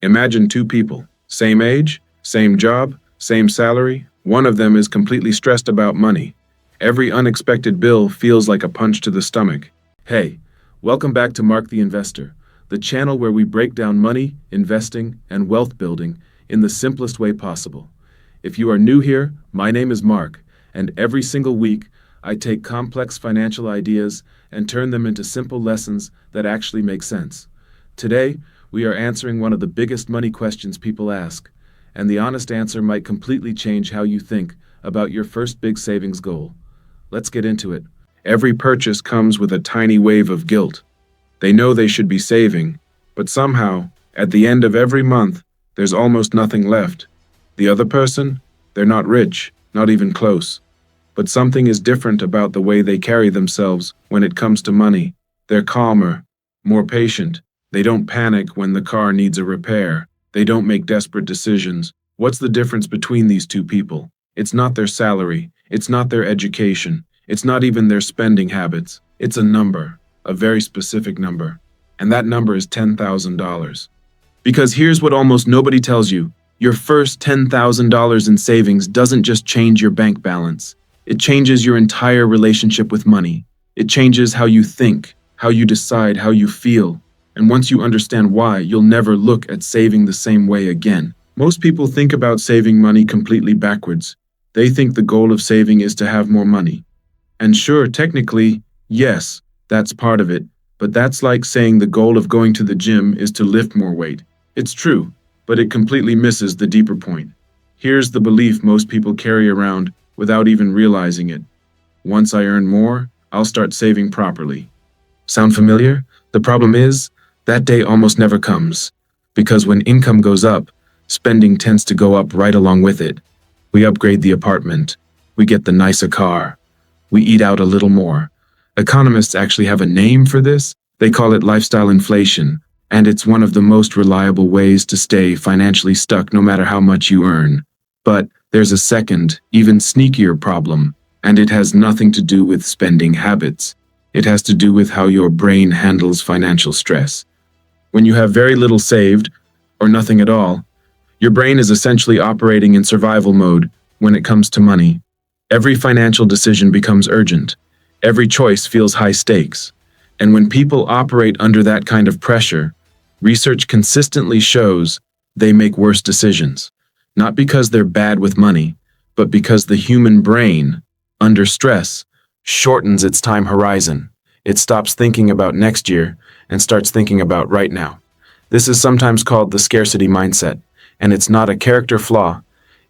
Imagine two people, same age, same job, same salary. One of them is completely stressed about money. Every unexpected bill feels like a punch to the stomach. Hey, welcome back to Mark the Investor, the channel where we break down money, investing, and wealth building in the simplest way possible. If you are new here, my name is Mark, and every single week, I take complex financial ideas and turn them into simple lessons that actually make sense. Today, we are answering one of the biggest money questions people ask, and the honest answer might completely change how you think about your first big savings goal. Let's get into it. Every purchase comes with a tiny wave of guilt. They know they should be saving, but somehow, at the end of every month, there's almost nothing left. The other person? They're not rich, not even close. But something is different about the way they carry themselves when it comes to money. They're calmer, more patient. They don't panic when the car needs a repair. They don't make desperate decisions. What's the difference between these two people? It's not their salary. It's not their education. It's not even their spending habits. It's a number, a very specific number. And that number is $10,000. Because here's what almost nobody tells you. Your first $10,000 in savings doesn't just change your bank balance. It changes your entire relationship with money. It changes how you think, how you decide, how you feel. And once you understand why, you'll never look at saving the same way again. Most people think about saving money completely backwards. They think the goal of saving is to have more money. And sure, technically, yes, that's part of it. But that's like saying the goal of going to the gym is to lift more weight. It's true, but it completely misses the deeper point. Here's the belief most people carry around without even realizing it. Once I earn more, I'll start saving properly. Sound familiar? The problem is, that day almost never comes. Because when income goes up, spending tends to go up right along with it. We upgrade the apartment. We get the nicer car. We eat out a little more. Economists actually have a name for this. They call it lifestyle inflation. And it's one of the most reliable ways to stay financially stuck no matter how much you earn. But there's a second, even sneakier problem, and it has nothing to do with spending habits. It has to do with how your brain handles financial stress. When you have very little saved, or nothing at all, your brain is essentially operating in survival mode when it comes to money. Every financial decision becomes urgent. Every choice feels high stakes. And when people operate under that kind of pressure, research consistently shows they make worse decisions. Not because they're bad with money, but because the human brain, under stress, shortens its time horizon. It stops thinking about next year and starts thinking about right now. This is sometimes called the scarcity mindset, and it's not a character flaw,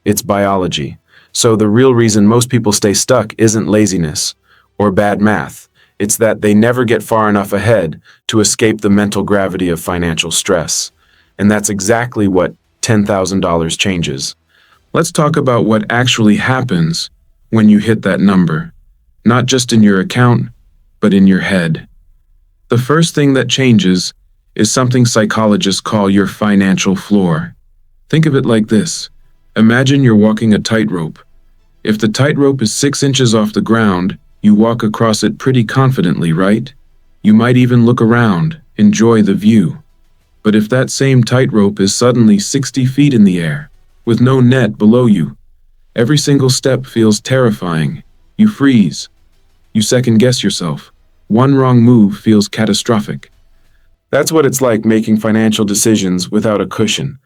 it's biology. So the real reason most people stay stuck isn't laziness or bad math. It's that they never get far enough ahead to escape the mental gravity of financial stress. And that's exactly what $10,000 changes. Let's talk about what actually happens when you hit that number. Not just in your account, but in your head. The first thing that changes is something psychologists call your financial floor. Think of it like this. Imagine you're walking a tightrope. If the tightrope is 6 inches off the ground, you walk across it pretty confidently, right? You might even look around, enjoy the view. But if that same tightrope is suddenly 60 feet in the air, with no net below you, every single step feels terrifying. You freeze. You second-guess yourself. One wrong move feels catastrophic. That's what it's like making financial decisions without a cushion.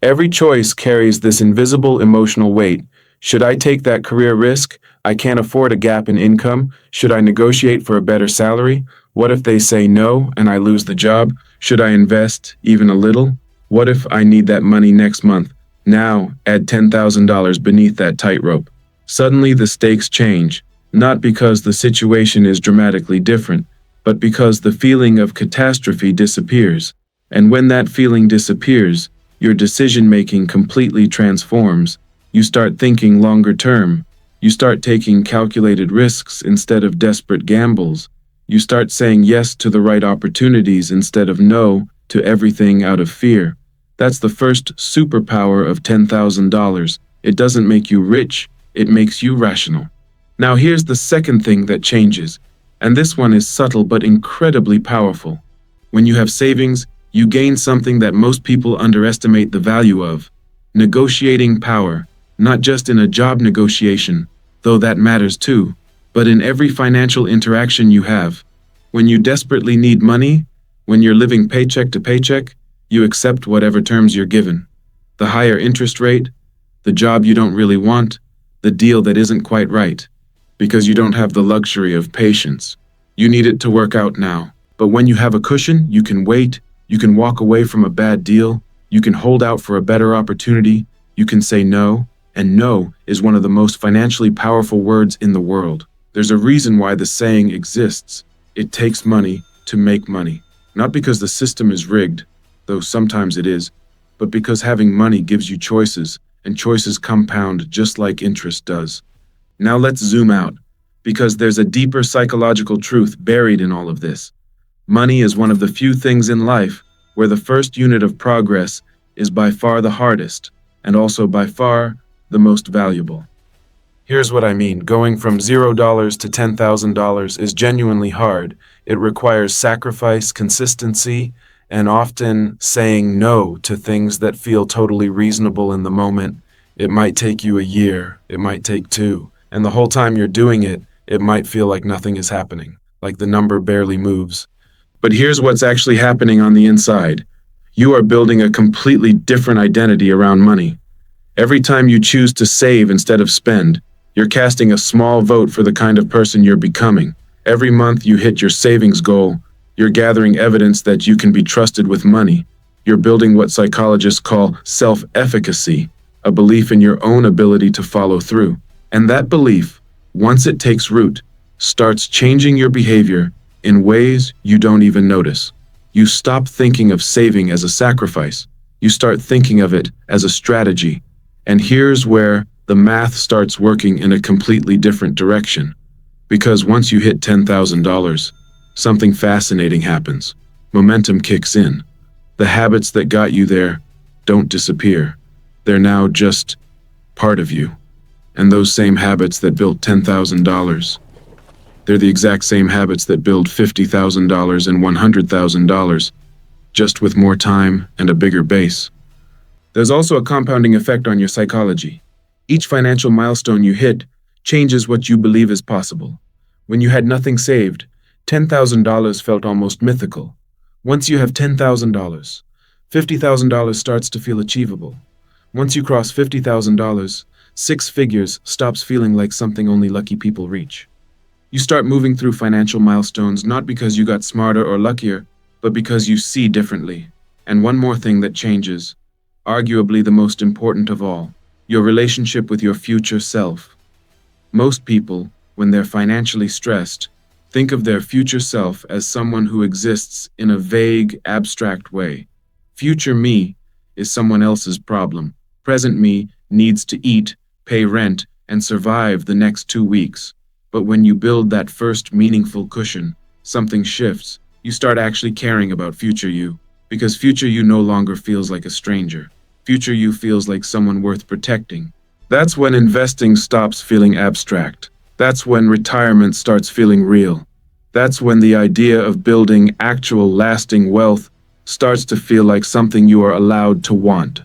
Every choice carries this invisible emotional weight. Should I take that career risk? I can't afford a gap in income. Should I negotiate for a better salary? What if they say no and I lose the job? Should I invest even a little? What if I need that money next month? Now, add $10,000 beneath that tightrope. Suddenly the stakes change, not because the situation is dramatically different, but because the feeling of catastrophe disappears. And when that feeling disappears, your decision-making completely transforms. You start thinking longer term. You start taking calculated risks instead of desperate gambles. You start saying yes to the right opportunities instead of no to everything out of fear. That's the first superpower of $10,000. It doesn't make you rich, it makes you rational. Now here's the second thing that changes, and this one is subtle but incredibly powerful. When you have savings, You gain something that most people underestimate the value of: negotiating power, not just in a job negotiation, though that matters too, but in every financial interaction you have. When you desperately need money, when you're living paycheck to paycheck, you accept whatever terms you're given. The higher interest rate, the job you don't really want, the deal that isn't quite right, because you don't have the luxury of patience. You need it to work out now. But when you have a cushion, you can wait, you can walk away from a bad deal, you can hold out for a better opportunity, you can say no, and no is one of the most financially powerful words in the world. There's a reason why the saying exists. It takes money to make money. Not because the system is rigged, though sometimes it is, but because having money gives you choices, and choices compound just like interest does. Now let's zoom out, because there's a deeper psychological truth buried in all of this. Money is one of the few things in life where the first unit of progress is by far the hardest, and also by far the most valuable. Here's what I mean. Going from $0 to $10,000 is genuinely hard. It requires sacrifice, consistency, and often saying no to things that feel totally reasonable in the moment. It might take you a year, it might take two, and the whole time you're doing it, it might feel like nothing is happening, like the number barely moves. But here's what's actually happening on the inside. You are building a completely different identity around money. Every time you choose to save instead of spend, you're casting a small vote for the kind of person you're becoming. Every month you hit your savings goal, you're gathering evidence that you can be trusted with money. You're building what psychologists call self-efficacy, a belief in your own ability to follow through. And that belief, once it takes root, starts changing your behavior in ways you don't even notice. You stop thinking of saving as a sacrifice. You start thinking of it as a strategy. And here's where the math starts working in a completely different direction. Because once you hit $10,000, something fascinating happens. Momentum kicks in. The habits that got you there don't disappear. They're now just part of you. And those same habits that built $10,000, they're the exact same habits that build $50,000 and $100,000, just with more time and a bigger base. There's also a compounding effect on your psychology. Each financial milestone you hit changes what you believe is possible. When you had nothing saved, $10,000 felt almost mythical. Once you have $10,000, $50,000 starts to feel achievable. Once you cross $50,000, six figures stops feeling like something only lucky people reach. You start moving through financial milestones not because you got smarter or luckier, but because you see differently. And one more thing that changes, arguably the most important of all, your relationship with your future self. Most people, when they're financially stressed, think of their future self as someone who exists in a vague, abstract way. Future me is someone else's problem. Present me needs to eat, pay rent, and survive the next 2 weeks. But when you build that first meaningful cushion, something shifts. You start actually caring about future you, because future you no longer feels like a stranger. Future you feels like someone worth protecting. That's when investing stops feeling abstract. That's when retirement starts feeling real. That's when the idea of building actual lasting wealth starts to feel like something you are allowed to want.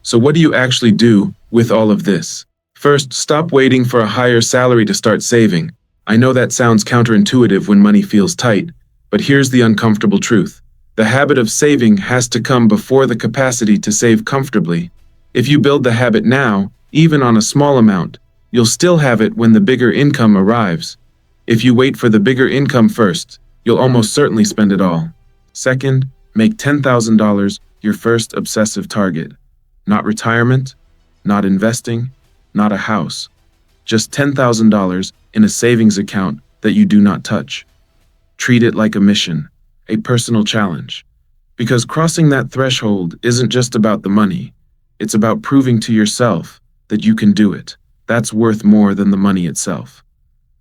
So what do you actually do with all of this? First, stop waiting for a higher salary to start saving. I know that sounds counterintuitive when money feels tight, but here's the uncomfortable truth. The habit of saving has to come before the capacity to save comfortably. If you build the habit now, even on a small amount, you'll still have it when the bigger income arrives. If you wait for the bigger income first, you'll almost certainly spend it all. Second, make $10,000 your first obsessive target. Not retirement, not investing, not a house. Just $10,000 in a savings account that you do not touch. Treat it like a mission, a personal challenge. Because crossing that threshold isn't just about the money. It's about proving to yourself that you can do it. That's worth more than the money itself.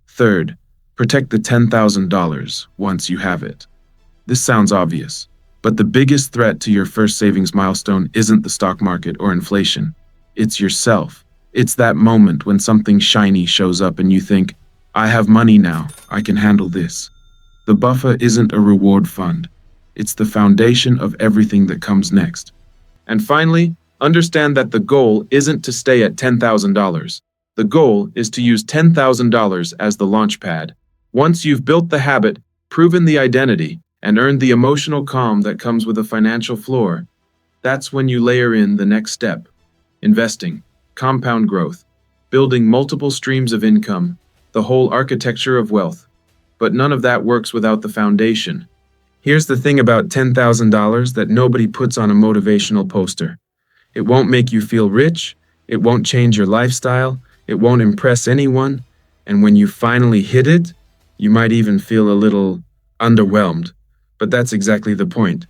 Third, protect the $10,000 once you have it. This sounds obvious, but the biggest threat to your first savings milestone isn't the stock market or inflation. It's yourself. It's that moment when something shiny shows up and you think, I have money now, I can handle this. The buffer isn't a reward fund. It's the foundation of everything that comes next. And finally, understand that the goal isn't to stay at $10,000. The goal is to use $10,000 as the launch pad. Once you've built the habit, proven the identity, and earned the emotional calm that comes with a financial floor, that's when you layer in the next step: investing, compound growth, building multiple streams of income, the whole architecture of wealth. But none of that works without the foundation. Here's the thing about $10,000 that nobody puts on a motivational poster. It won't make you feel rich, it won't change your lifestyle, it won't impress anyone, and when you finally hit it, you might even feel a little underwhelmed. But that's exactly the point.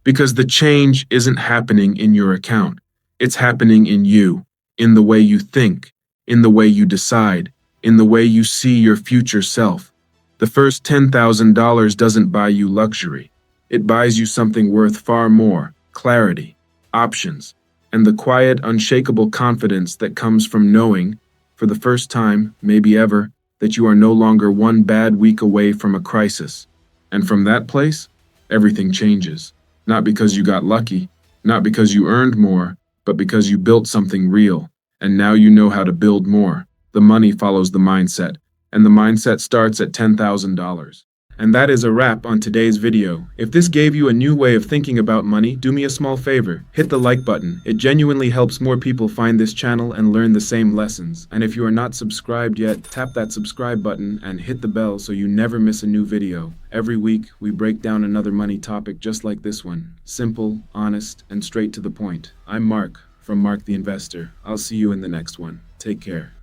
Because the change isn't happening in your account. It's happening in you, in the way you think, in the way you decide, in the way you see your future self. The first $10,000 doesn't buy you luxury. It buys you something worth far more: clarity, options, and the quiet, unshakable confidence that comes from knowing, for the first time, maybe ever, that you are no longer one bad week away from a crisis. And from that place, everything changes. Not because you got lucky, not because you earned more, but because you built something real. And now you know how to build more. The money follows the mindset, and the mindset starts at $10,000. And that is a wrap on today's video. If this gave you a new way of thinking about money, do me a small favor. Hit the like button. It genuinely helps more people find this channel and learn the same lessons. And if you are not subscribed yet, tap that subscribe button and hit the bell so you never miss a new video. Every week, we break down another money topic just like this one. Simple, honest, and straight to the point. I'm Mark from Mark the Investor. I'll see you in the next one. Take care.